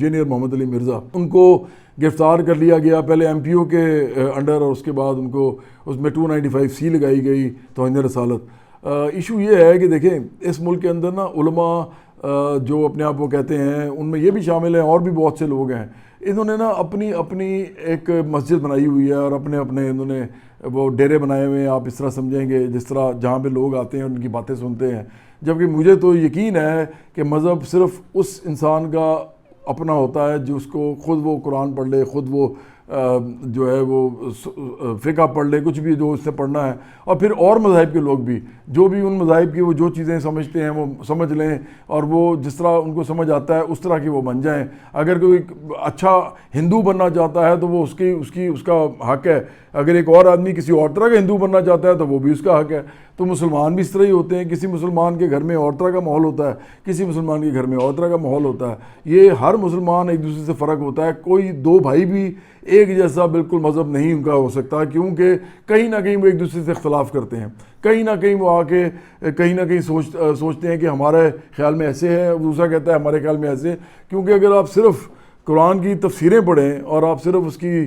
Engineer محمد علی مرزا، ان کو گرفتار کر لیا گیا پہلے ایم پی او کے انڈر، اور اس کے بعد ان کو اس میں 295C لگائی گئی توہین رسالت۔ ایشو یہ ہے کہ دیکھیں اس ملک کے اندر نا علماء جو اپنے آپ کو کہتے ہیں، ان میں یہ بھی شامل ہیں اور بھی بہت سے لوگ ہیں، انہوں نے نا اپنی ایک مسجد بنائی ہوئی ہے اور اپنے انہوں نے وہ ڈیرے بنائے ہوئے ہیں، آپ اس طرح سمجھیں گے جس طرح جہاں پہ لوگ آتے ہیں ان کی باتیں سنتے ہیں، جبکہ مجھے تو یقین ہے کہ مذہب صرف اس انسان کا اپنا ہوتا ہے جو اس کو خود وہ قرآن پڑھ لے، خود وہ جو ہے وہ فقہ پڑھ لے، کچھ بھی جو اس سے پڑھنا ہے، اور پھر اور مذاہب کے لوگ بھی جو بھی ان مذاہب کی وہ جو چیزیں سمجھتے ہیں وہ سمجھ لیں، اور وہ جس طرح ان کو سمجھ آتا ہے اس طرح کی وہ بن جائیں۔ اگر کوئی اچھا ہندو بننا چاہتا ہے تو وہ اس کا حق ہے، اگر ایک اور آدمی کسی اور طرح کا ہندو بننا چاہتا ہے تو وہ بھی اس کا حق ہے۔ تو مسلمان بھی اس طرح ہی ہوتے ہیں، کسی مسلمان کے گھر میں اور طرح کا ماحول ہوتا ہے، کسی مسلمان کے گھر میں اور طرح کا ماحول ہوتا ہے، یہ ہر مسلمان ایک دوسرے سے فرق ہوتا ہے۔ کوئی دو بھائی بھی ایک جیسا بالکل مذہب نہیں ان کا ہو سکتا، کیونکہ کہیں نہ کہیں وہ ایک دوسرے سے اختلاف کرتے ہیں، کہیں نہ کہیں وہ آ کے کہیں نہ کہیں سوچتے ہیں کہ ہمارے خیال میں ایسے ہے، دوسرا کہتا ہے ہمارے خیال میں ایسے۔ کیونکہ اگر آپ صرف قرآن کی تفسیریں پڑھیں اور آپ صرف اس کی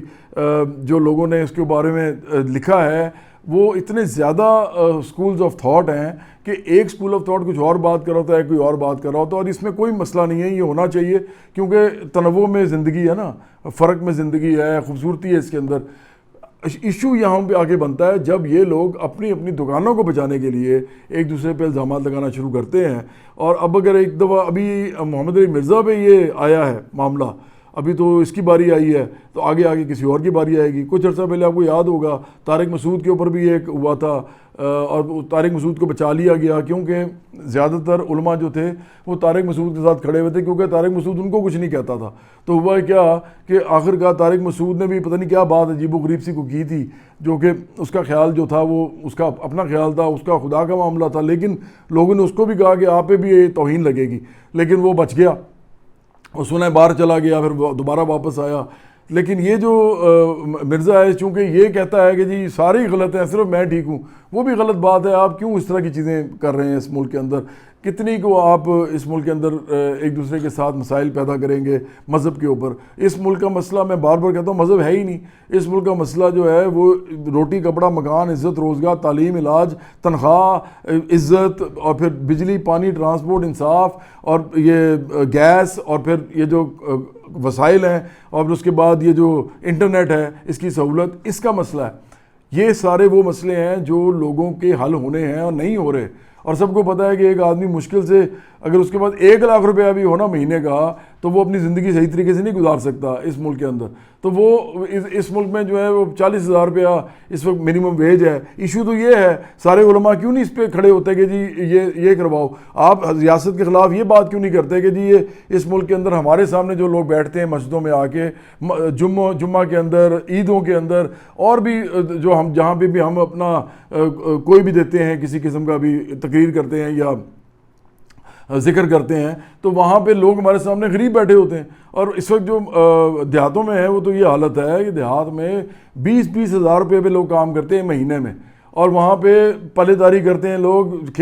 جو لوگوں نے اس کے بارے میں لکھا ہے، وہ اتنے زیادہ سکولز آف تھاٹ ہیں کہ ایک سکول آف تھاٹ کچھ اور بات کر رہا ہوتا ہے، کوئی اور بات کر رہا ہوتا ہے، اور اس میں کوئی مسئلہ نہیں ہے، یہ ہونا چاہیے کیونکہ تنوع میں زندگی ہے نا، فرق میں زندگی ہے، خوبصورتی ہے اس کے اندر۔ ایشو یہاں پہ آگے بنتا ہے جب یہ لوگ اپنی دکانوں کو بچانے کے لیے ایک دوسرے پہ الزامات لگانا شروع کرتے ہیں۔ اور اب اگر ایک دفعہ ابھی محمد علی مرزا پہ یہ آیا ہے معاملہ، ابھی تو اس کی باری آئی ہے، تو آگے کسی اور کی باری آئے گی۔ کچھ عرصہ پہلے آپ کو یاد ہوگا طارق مسعود کے اوپر بھی ایک ہوا تھا، اور طارق مسعود کو بچا لیا گیا کیونکہ زیادہ تر علماء جو تھے وہ طارق مسعود کے ساتھ کھڑے ہوئے تھے، کیونکہ طارق مسعود ان کو کچھ نہیں کہتا تھا۔ تو ہوا کیا کہ آخر کار طارق مسعود نے بھی پتہ نہیں کیا بات عجیب و غریب سی کو کی تھی، جو کہ اس کا خیال جو تھا وہ اس کا اپنا خیال تھا، اس کا خدا کا معاملہ تھا، لیکن لوگوں نے اس کو بھی کہا کہ آپ پہ بھی یہ توہین لگے گی، لیکن وہ بچ گیا، اور سنیں باہر چلا گیا، پھر دوبارہ واپس آیا۔ لیکن یہ جو مرزا ہے چونکہ یہ کہتا ہے کہ جی سارے ہی غلط ہیں، صرف میں ٹھیک ہوں، وہ بھی غلط بات ہے۔ آپ کیوں اس طرح کی چیزیں کر رہے ہیں اس ملک کے اندر؟ کتنی کو آپ اس ملک کے اندر ایک دوسرے کے ساتھ مسائل پیدا کریں گے مذہب کے اوپر؟ اس ملک کا مسئلہ میں بار بار کہتا ہوں مذہب ہے ہی نہیں، اس ملک کا مسئلہ جو ہے وہ روٹی کپڑا مکان عزت روزگار تعلیم علاج تنخواہ عزت، اور پھر بجلی پانی ٹرانسپورٹ انصاف، اور یہ گیس، اور پھر یہ جو وسائل ہیں، اور اس کے بعد یہ جو انٹرنیٹ ہے اس کی سہولت، اس کا مسئلہ ہے۔ یہ سارے وہ مسئلے ہیں جو لوگوں کے حل ہونے ہیں اور نہیں ہو رہے، اور سب کو پتہ ہے کہ ایک آدمی مشکل سے اگر اس کے پاس 1,00,000 روپیہ بھی ہونا مہینے کا تو وہ اپنی زندگی صحیح طریقے سے نہیں گزار سکتا اس ملک کے اندر۔ تو وہ اس ملک میں جو ہے وہ 40,000 روپیہ اس وقت منیمم ویج ہے۔ ایشو تو یہ ہے سارے علماء کیوں نہیں اس پہ کھڑے ہوتے کہ جی یہ کرواؤ؟ آپ ریاست کے خلاف یہ بات کیوں نہیں کرتے کہ جی یہ اس ملک کے اندر ہمارے سامنے جو لوگ بیٹھتے ہیں مسجدوں میں آ کے جمعہ کے اندر، عیدوں کے اندر، اور بھی جو ہم جہاں پہ بھی ہم اپنا کوئی بھی دیتے ہیں کسی قسم کا بھی تقریر کرتے ہیں یا ذکر کرتے ہیں، تو وہاں پہ لوگ ہمارے سامنے غریب بیٹھے ہوتے ہیں۔ اور اس وقت جو دیہاتوں میں ہے وہ تو یہ حالت ہے کہ دیہات میں 20-20 ہزار روپے پہ لوگ کام کرتے ہیں مہینے میں، اور وہاں پہ پلے داری کرتے ہیں لوگ،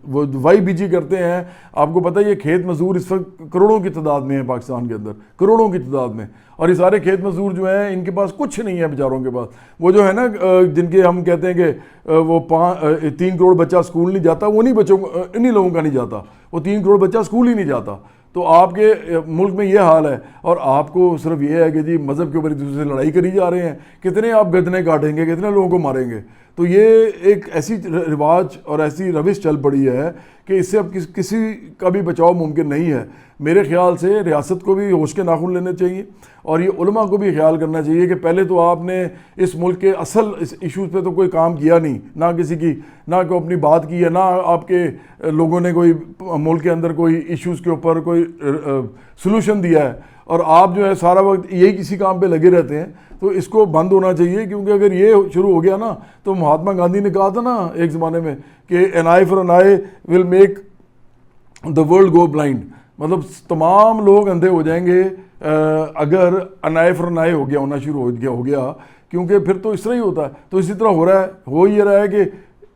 وہ وائی بیجی کرتے ہیں۔ آپ کو پتہ ہے یہ کھیت مزدور اس وقت کروڑوں کی تعداد میں ہیں پاکستان کے اندر، کروڑوں کی تعداد میں، اور یہ سارے کھیت مزدور جو ہیں ان کے پاس کچھ نہیں ہے بیچاروں کے پاس۔ وہ جو ہے نا جن کے ہم کہتے ہیں کہ وہ 3 کروڑ بچہ اسکول نہیں جاتا، وہ انہی لوگوں کا نہیں جاتا، وہ 3 کروڑ بچہ اسکول ہی نہیں جاتا۔ تو آپ کے ملک میں یہ حال ہے، اور آپ کو صرف یہ ہے کہ جی مذہب کے اوپر ایک دوسرے سے لڑائی کری جا رہے ہیں، کتنے آپ گردنیں کاٹیں گے، کتنے لوگوں کو ماریں گے؟ تو یہ ایک ایسی رواج اور ایسی روش چل پڑی ہے کہ اس سے اب کسی کا بھی بچاؤ ممکن نہیں ہے۔ میرے خیال سے ریاست کو بھی ہوش کے ناخن لینے چاہیے، اور یہ علماء کو بھی خیال کرنا چاہیے کہ پہلے تو آپ نے اس ملک کے اصل اس ایشوز پہ تو کوئی کام کیا نہیں، نہ کسی کی نہ کوئی اپنی بات کی ہے، نہ آپ کے لوگوں نے کوئی ملک کے اندر کوئی ایشوز کے اوپر کوئی سلوشن دیا ہے، اور آپ جو ہے سارا وقت یہی کسی کام پہ لگے رہتے ہیں۔ تو اس کو بند ہونا چاہیے، کیونکہ اگر یہ شروع ہو گیا نا تو مہاتما گاندھی نے کہا تھا نا ایک زمانے میں کہ an eye for an eye will make the world go blind، مطلب تمام لوگ اندھے ہو جائیں گے اگر an eye for an eye ہونا شروع ہو گیا، کیونکہ پھر تو اس طرح ہی ہوتا ہے۔ تو اسی طرح ہو یہ رہا ہے کہ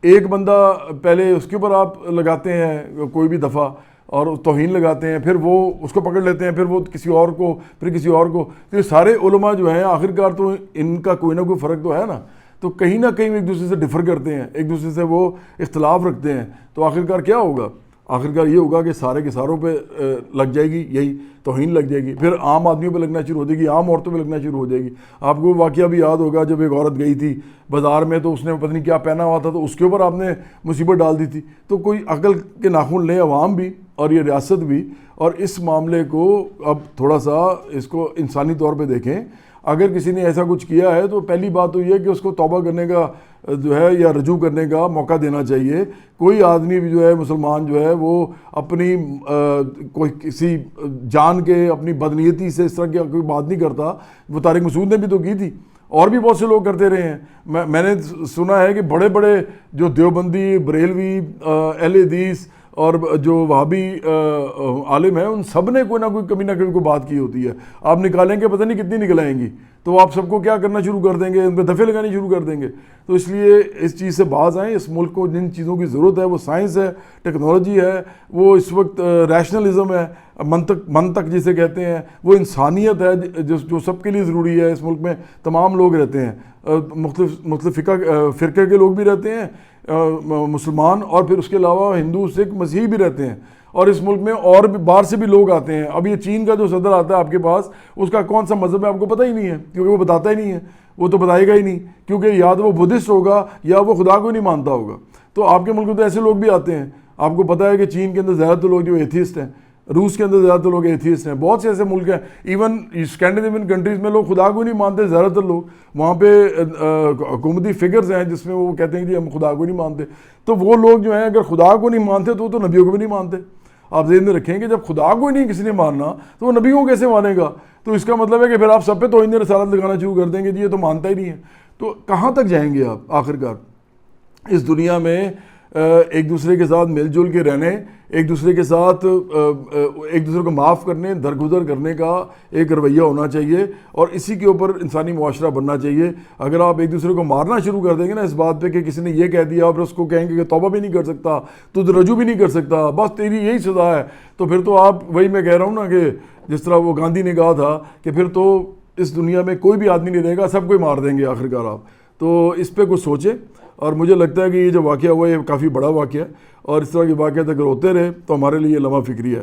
ایک بندہ پہلے اس کے اوپر آپ لگاتے ہیں کوئی بھی دفعہ، اور توہین لگاتے ہیں، پھر وہ اس کو پکڑ لیتے ہیں، پھر وہ کسی اور کو، پھر کسی اور کو. تو یہ سارے علماء جو ہیں آخرکار تو ان کا کوئی نہ کوئی فرق تو ہے نا، تو کہیں نہ کہیں ایک دوسرے سے ڈفر کرتے ہیں، ایک دوسرے سے وہ اختلاف رکھتے ہیں. تو آخرکار کیا ہوگا؟ آخرکار یہ ہوگا کہ سارے کے ساروں پہ لگ جائے گی یہی توہین لگ جائے گی، پھر عام آدمیوں پہ لگنا شروع ہو جائے گی، عام عورتوں پہ لگنا شروع ہو جائے گی. آپ کو واقعہ بھی یاد ہوگا جب ایک عورت گئی تھی بازار میں تو اس نے پتہ نہیں کیا پہنا ہوا تھا، تو اس کے اوپر آپ نے مصیبت ڈال دی تھی. تو کوئی عقل کے ناخن لیں عوام بھی اور یہ ریاست بھی، اور اس معاملے کو اب تھوڑا سا اس کو انسانی طور پہ دیکھیں. اگر کسی نے ایسا کچھ کیا ہے تو پہلی بات تو یہ ہے کہ اس کو توبہ کرنے کا جو ہے یا رجوع کرنے کا موقع دینا چاہیے. کوئی آدمی بھی جو ہے مسلمان جو ہے وہ اپنی کوئی کسی جان کے اپنی بدنیتی سے اس طرح کی کوئی بات نہیں کرتا. وہ طارق مسعود نے بھی تو کی تھی، اور بھی بہت سے لوگ کرتے رہے ہیں. میں نے سنا ہے کہ بڑے بڑے جو دیوبندی، بریلوی، اہل حدیث اور جو وہابی عالم ہیں ان سب نے کوئی نہ کوئی کمی نہ کمی کوئی بات کی ہوتی ہے. آپ نکالیں گے پتہ نہیں کتنی نکل آئیں گی، تو آپ سب کو کیا کرنا شروع کر دیں گے، ان پہ دفعے لگانی شروع کر دیں گے. تو اس لیے اس چیز سے باز آئیں. اس ملک کو جن چیزوں کی ضرورت ہے وہ سائنس ہے، ٹیکنالوجی ہے، وہ اس وقت ریشنلزم ہے، منطق جسے کہتے ہیں، وہ انسانیت ہے جو سب کے لیے ضروری ہے. اس ملک میں تمام لوگ رہتے ہیں، مختلف فرقے کے لوگ بھی رہتے ہیں، مسلمان، اور پھر اس کے علاوہ ہندو، سکھ، مسیحی بھی رہتے ہیں. اور اس ملک میں اور بھی باہر سے بھی لوگ آتے ہیں. اب یہ چین کا جو صدر آتا ہے آپ کے پاس، اس کا کون سا مذہب ہے آپ کو پتہ ہی نہیں ہے، کیونکہ وہ بتاتا ہی نہیں ہے. وہ تو بتائے گا ہی نہیں، کیونکہ یا تو وہ بدھسٹ ہوگا یا وہ خدا کو نہیں مانتا ہوگا. تو آپ کے ملک میں تو ایسے لوگ بھی آتے ہیں. آپ کو پتہ ہے کہ چین کے اندر زیادہ تر لوگ جو ایتھیسٹ ہیں، روس کے اندر زیادہ تر لوگ ایتھیسٹ ہیں. بہت سے ایسے ملک ہیں، ایون اسکینڈینیوین کنٹریز میں لوگ خدا کو نہیں مانتے زیادہ تر لوگ. وہاں پہ حکومتی فگرز ہیں جس میں وہ کہتے ہیں کہ ہم خدا کو نہیں مانتے. تو وہ لوگ جو ہیں اگر خدا کو نہیں مانتے تو وہ تو نبیوں کو بھی نہیں مانتے. آپ ذہن میں رکھیں کہ جب خدا کو ہی نہیں کسی نے ماننا تو وہ نبیوں کو کیسے مانے گا؟ تو اس کا مطلب ہے کہ پھر آپ سب پہ توہین رسالت لگانا شروع کر دیں گے جی یہ تو مانتا ہی نہیں ہے. تو کہاں تک جائیں گے آپ آخرکار؟ اس دنیا میں ایک دوسرے کے ساتھ مل جل کے رہنے، ایک دوسرے کے ساتھ ایک دوسرے کو معاف کرنے، درگزر کرنے کا ایک رویہ ہونا چاہیے، اور اسی کے اوپر انسانی معاشرہ بننا چاہیے. اگر آپ ایک دوسرے کو مارنا شروع کر دیں گے نا اس بات پہ کہ کسی نے یہ کہہ دیا اور اس کو کہیں گے کہ توبہ بھی نہیں کر سکتا، تو رجوع بھی نہیں کر سکتا، بس تیری یہی سزا ہے، تو پھر تو آپ وہی میں کہہ رہا ہوں نا کہ جس طرح وہ گاندھی نے کہا تھا کہ پھر تو اس دنیا میں کوئی بھی آدمی نہیں رہے گا، سب کو ہی مار دیں گے آخرکار آپ. تو اس پہ کچھ سوچیں. اور مجھے لگتا ہے کہ یہ جو واقعہ ہوا ہے یہ کافی بڑا واقعہ ہے، اور اس طرح کے واقعات اگر ہوتے رہے تو ہمارے لیے لمحہ فکری ہے.